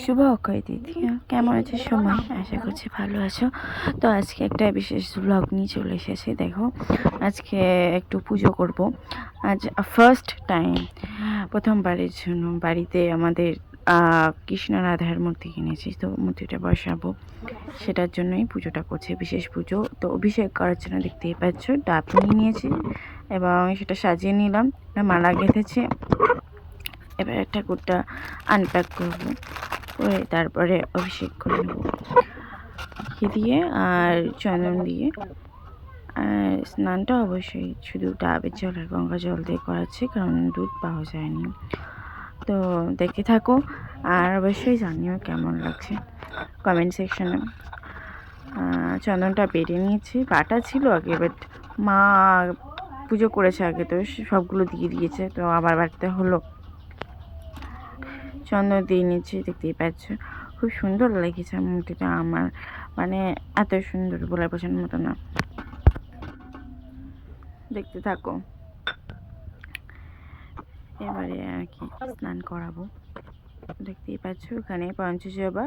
শুভ অক্ষয় তৃতীয়া। কেমন আছে সময়? আশা করছি ভালো আছো। তো আজকে একটা বিশেষ ব্লগ নিয়ে চলে এসেছি। দেখো, আজকে একটু পুজো করব। আজ ফার্স্ট টাইম, প্রথমবারের জন্য বাড়িতে আমাদের কৃষ্ণ রাধার মূর্তি কিনেছি, তো মূর্তিটা বসাবো। সেটার জন্যই পুজোটা করছি, বিশেষ পুজো। তো অভিষেক করার জন্য দেখতেই পাচ্ছ ডাব নিয়ে নিয়েছি এবং সেটা সাজিয়ে নিলাম, মালা গেঁথেছি। এবার ঠাকুরটা আনপ্যাক করবো, করে তারপরে অভিষেক করে নেব ঘি দিয়ে আর চন্দন দিয়ে। আর স্নানটা অবশ্যই শুধু ডাবের জল আর গঙ্গা জল দিয়ে করাচ্ছি, কারণ দুধ পাওয়া যায়নি। তো দেখে থাকো আর অবশ্যই জানিও কেমন লাগছে কমেন্ট সেকশনে। চন্দনটা বেটে নিয়েছি, বাটা ছিল আগে, বাট মা পুজো করেছে আগে, তো সবগুলো দিয়ে দিয়েছে, তো আবার বাটতে হলো। চন্দন দিয়ে নিচ্ছি, দেখতেই পাচ্ছ খুব সুন্দর লেগেছে মূর্তিটা আমার, মানে এত সুন্দর বলে বোঝানোর মতো না। দেখতে থাকো। এবারে আর কি স্নান করাবো। দেখতেই পাচ্ছ এখানে পঞ্চজবা,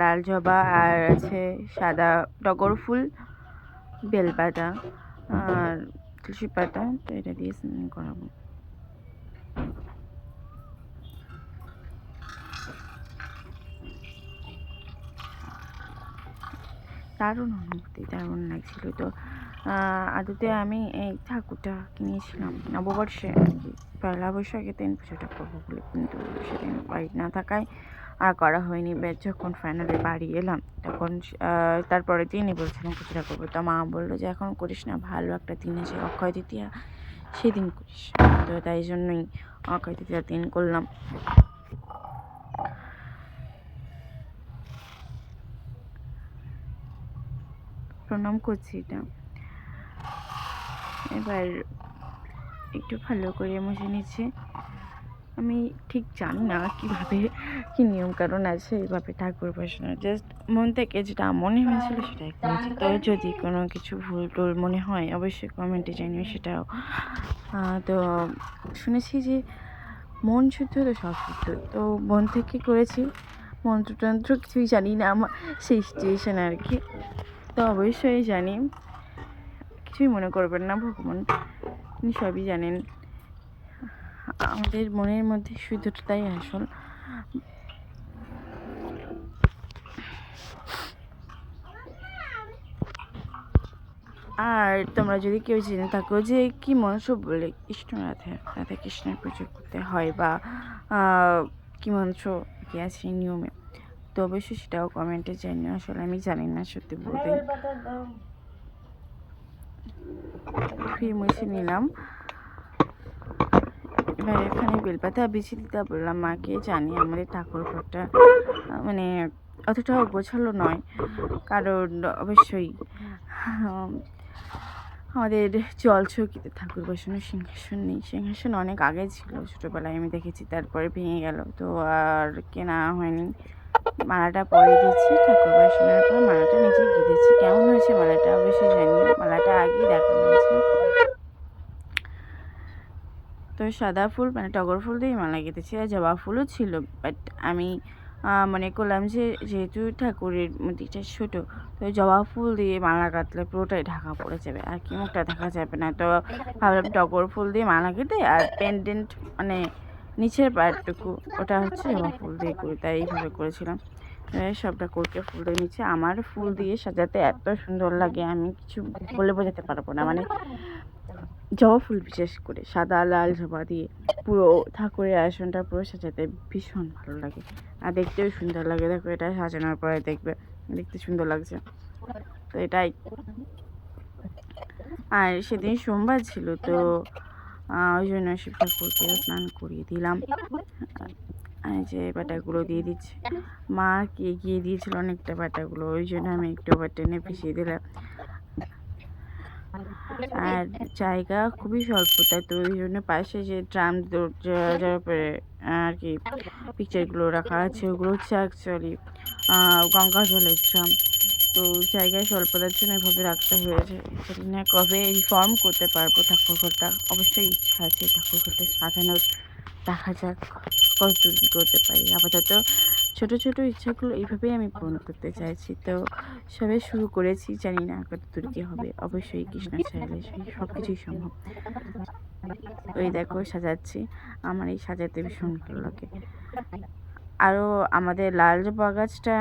লাল জবা, আর আছে সাদা টগর ফুল, বেলপাতা আর তুলসী পাতা, তো এটা দিয়ে স্নান করাবো। দারুণ অনুভূতি, দারুণ লাগছিল। তো আদতে আমি এই ঠাকুরটা কিনেছিলাম নববর্ষে আর কি, পয়লা বৈশাখের দিন পুজোটা করবো বলে, কিন্তু সেদিন বাড়ি না থাকায় আর করা হয়নি। যখন ফাইনালি বাড়ি এলাম তখন তারপরের দিনই বলছিলাম পুজোটা করবো, তো মা বললো যে এখন করিস না, ভালো একটা দিন আছে অক্ষয় তৃতীয়া, সেদিন করিস। তো তাই জন্যই অক্ষয় তৃতীয়ার দিন করলাম। প্রণাম করছি এটা। এবার একটু ভালো করে মুছে নিচ্ছে। আমি ঠিক জানি না কীভাবে কী নিয়মকানুন আছে এইভাবে ঠাকুর বসানোর, জাস্ট মন থেকে যেটা মনে হয়েছিল সেটাই করেছি। তো যদি কোনো কিছু ভুল টুল মনে হয় অবশ্যই কমেন্টে জানিও সেটাও। তো শুনেছি যে মন শুদ্ধ তো সব শুদ্ধ, তো মন থেকে করেছি, মন্ত্রতন্ত্র কিছুই জানি না আমার সেই সিচুয়েশান আর কি। তো অবশ্যই জানি, কিছুই মনে করবেন না, ভগবান তিনি সবই জানেন। আমাদের মনের মধ্যে শুদ্ধতাই আসল। আর তোমরা যদি কেউ জেনে থাকো যে কি মন্ত্র বলে কৃষ্ণ রাধা কৃষ্ণের পুজো করতে হয়, বা কি মন্ত্র কি আছে নিয়মে, তো অবশ্যই সেটাও কমেন্টে জানিও। আসলে আমি জানি না সত্যি বলতে। ধুয়ে মুছে নিলাম। এবার এখানে বেলপাতা বিছিয়ে দিতে বললাম মাকে। জানি আমাদের ঠাকুর ঘরটা মানে অতটাও গোছালো নয়, কারণ অবশ্যই আমাদের জলচৌকিতে ঠাকুর বসানোর সিংহাসন নেই। সিংহাসন অনেক আগে ছিল, ছোটোবেলায় আমি দেখেছি, তারপরে ভেঙে গেল, তো আর কেনা হয়নি। মালাটা পরে দিচ্ছি, ঠাকুর বসানোর পর মালাটা নিচে গেঁথেছি। কেমন হয়েছে মালাটা অবশ্যই জানিও, মালাটা আগেই দেখানো হয়েছে। তো সাদা ফুল মানে টগর ফুল দিয়েই মালা গেঁথেছি, আর জবা ফুলও ছিল, বাট আমি মনে করলাম যে যেহেতু ঠাকুরের মূর্তিটা ছোটো, তো জবা ফুল দিয়ে মালা গাঁথলে পুরোটাই ঢাকা পড়ে যাবে আর কি, মুখটা দেখা যাবে না। তো ভাবলাম টগর ফুল দিয়ে মালা গেঁথে আর পেন্ডেন্ট মানে নিচের পার্টটুকু ওটা হচ্ছে জবা ফুল দিয়ে করি, তাই এইভাবে করেছিলাম। সবটা করতে ফুল দিয়ে নিচ্ছে। আমার ফুল দিয়ে সাজাতে এত সুন্দর লাগে, আমি কিছু বলে বোঝাতে পারবো না। মানে জবা ফুল বিশেষ করে সাদা লাল জবা দিয়ে পুরো ঠাকুরের আসনটা পুরো সাজাতে ভীষণ ভালো লাগে, আর দেখতেও সুন্দর লাগে। দেখো এটা সাজানোর পরে দেখবে দেখতে সুন্দর লাগছে, তো এটাই। আর সেদিন সোমবার ছিল, তো ওই জন্য শিব ঠাকুরকে স্নান করিয়ে দিলাম। যে বাটাগুলো দিয়ে দিচ্ছি, মা এগিয়ে দিয়েছিল অনেকটা বাটাগুলো, ওই জন্য আমি একটু টেনে পিছিয়ে দিলাম। আর জায়গা খুবই স্বল্প, তাই তো ওই জন্য পাশে যে ড্রাম যার উপরে আর কি পিকচারগুলো রাখা আছে, ওগুলো হচ্ছে অ্যাকচুয়ালি গঙ্গা জলের ড্রাম। তো জায়গায় স্বল্পতার জন্য এভাবে রাখতে হয়েছে। জানি না কবে রিফর্ম করতে পারবো ঠাকুরঘরটা, অবশ্যই ইচ্ছা আছে ঠাকুরঘরটা সাজানোর। দেখা যাক কতদূর কী করতে পারি। আপাতত ছোট ছোট ইচ্ছাগুলো এইভাবেই আমি পূরণ করতে চাইছি। তো সবে শুরু করেছি, জানি না কতদূর কী হবে। অবশ্যই কৃষ্ণ চাইলে সব কিছুই সম্ভব। ওই দেখো সাজাচ্ছি, আমার এই সাজাতে ভীষণ ভালো লাগে। আরও আমাদের লাল জবা গাছটা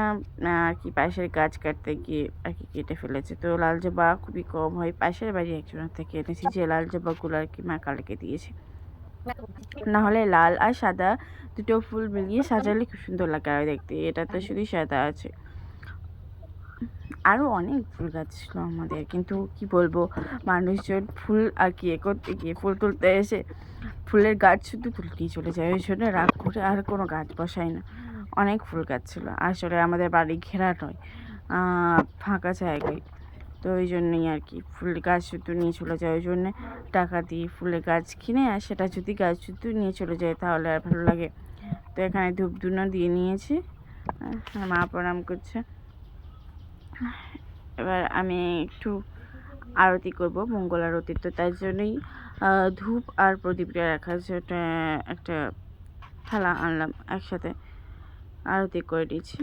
আর কি পাশের গাছ কাটতে গিয়ে আর কি কেটে ফেলেছে। তো লাল জবা খুবই কম হয়, পাশের বাড়ি একজনের থেকে এনেছি যে লাল জবাগুলো আর কি মা কালকে দিয়েছে। নাহলে লাল আর সাদা দুটো ফুল মিলিয়ে সাজালে খুব সুন্দর লাগে আর দেখতে। এটা তো শুধু সাদা আছে, আরও অনেক ফুল গাছ ছিল আমাদের, কিন্তু কি বলবো, মানুষজন ফুল আর কি করতে গিয়ে ফুল তুলতে এসে ফুলের গাছ শুধু তুলতেই চলে যায়, ওই জন্য রাগ করে আর কোনো গাছ বসাই না। অনেক ফুল গাছ ছিল, আসলে আমাদের বাড়ি ঘেরা নয়, ফাঁকা জায়গায়, তো ওই জন্যই আর কি ফুল গাছ শুধু নিয়ে চলে যায়। ওই জন্যে টাকা দিয়ে ফুলের গাছ কিনে আর সেটা যদি গাছ শুধু নিয়ে চলে যায় তাহলে আর ভালো লাগে। তো এখানে ধূপ ধুনো দিয়ে নিয়েছি, মা প্রণাম করছে। এবার আমি একটু আরতি করব, মঙ্গল আরতি। তো তাই জন্যই ধূপ আর প্রদীপটা রাখার জন্য একটা থালা আনলাম, একসাথে আরতি করে দিয়েছি।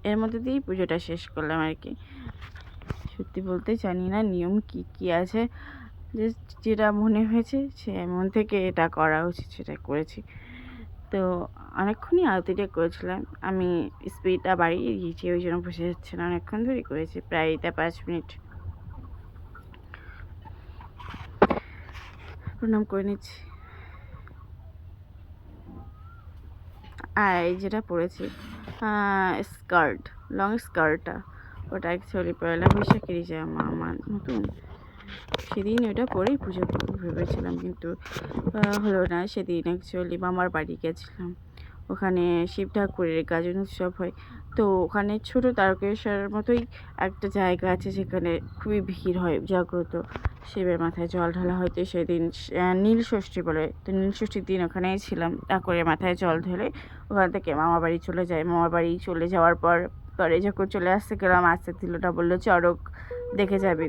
এর মধ্যে দিয়েই পুজোটা শেষ করলাম আর কি। সত্যি বলতে জানি না নিয়ম কি কি আছে, যেটা মনে হয়েছে সে মন থেকে এটা করা উচিত সেটা করেছি। তো অনেকক্ষণই আরতিটা করেছিলাম, আমি স্পিডটা বাড়িয়ে দিয়েছি, ওই জন্য বসে যাচ্ছে না, অনেকক্ষণ ধরেই করেছি, প্রায় 5 মিনিট। প্রণাম করে নিচ্ছি। আর এই যেটা পরেছি স্কার্ট, লং স্কার্টটা, ওটা অ্যাকচুয়ালি পয়লা বৈশাখেরই জামা আমার নতুন, সেদিন ওটা পরেই পুজো করবো ভেবেছিলাম, কিন্তু হলো না। সেদিন অ্যাকচুয়ালি মামার বাড়ি গেছিলাম, ওখানে শিব ঠাকুরের গাজন উৎসব হয়। তো ওখানে ছোটো তারকেশ্বরের মতোই একটা জায়গা আছে যেখানে খুবই ভিড় হয়, জাগ্রত শিবের মাথায় জল ঢালা হয়। তো সেদিন নীল ষষ্ঠী বলে, তো নীল ষষ্ঠীর দিন ওখানেই ছিলাম, ঠাকুরের মাথায় জল ঢেলে ওখান থেকে মামা বাড়ি চলে যায়। মামা বাড়ি চলে যাওয়ার পরে যখন চলে আসতে গেলাম, আসতে দিলটা বললো চড়ক দেখে যাবি,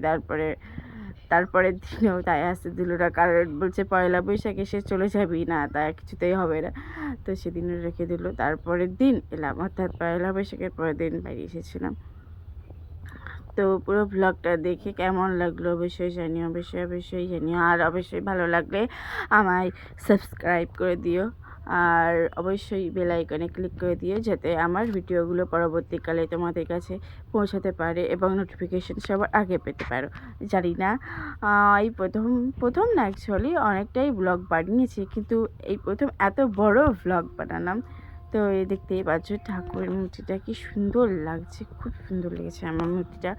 তারপরের দিনেও তাই আসতে দিল না, কারণ বলছে পয়লা বৈশাখ এসে চলে যাবি না, তা কিছুতেই হবে না। তো সেদিনও রেখে দিল, তারপরের দিন এলাম, অর্থাৎ পয়লা বৈশাখের পরের দিন বাড়ি এসেছিলাম। তো পুরো ব্লগটা দেখে কেমন লাগলো অবশ্যই জানিও, অবশ্যই জানিও। আর অবশ্যই ভালো লাগলে আমায় সাবস্ক্রাইব করে দিও, আর অবশ্যই বেল আইকনে ক্লিক করে দিও, যাতে আমার ভিডিওগুলো পরবর্তীকালে তোমাদের কাছে পৌঁছাতে পারে এবং নোটিফিকেশান সবার আগে পেতে পারো। জানি না এই প্রথম না, অ্যাকচুয়ালি অনেকটাই ব্লগ বানিয়েছি, কিন্তু এই প্রথম এত বড় ব্লগ বানালাম। তো এই দেখতেই পাচ্ছ ঠাকুরের মূর্তিটা কি সুন্দর লাগছে, খুব সুন্দর লেগেছে আমার মূর্তিটা।